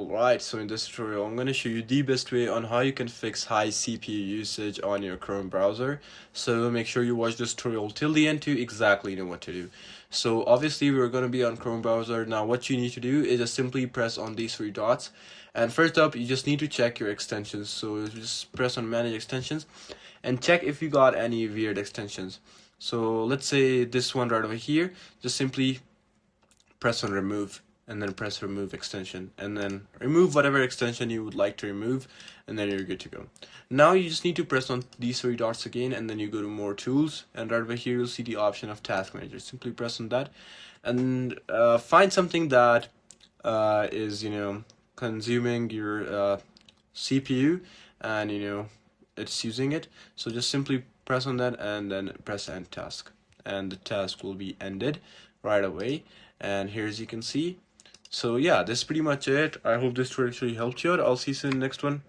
Alright, so in this tutorial I'm going to show you the best way on how you can fix high CPU usage on your Chrome browser. So make sure you watch this tutorial till the end to exactly know what to do. So obviously we're going to be on Chrome browser. Now what you need to do is just simply press on these three dots, and first up you just need to check your extensions. So just press on manage extensions and check if you got any weird extensions. So let's say this one right over here, just simply press on remove and then press remove extension and then remove whatever extension you would like to remove, and then you're good to go. Now you just need to press on these three dots again, and then you go to more tools, and right over here you'll see the option of task manager. Simply press on that and find something that is consuming your CPU, and it's using it. So just simply press on that and then press end task, and the task will be ended right away. And here, as you can see, so yeah, this is pretty much it. I hope this tutorial actually helped you out. I'll see you soon in the next one.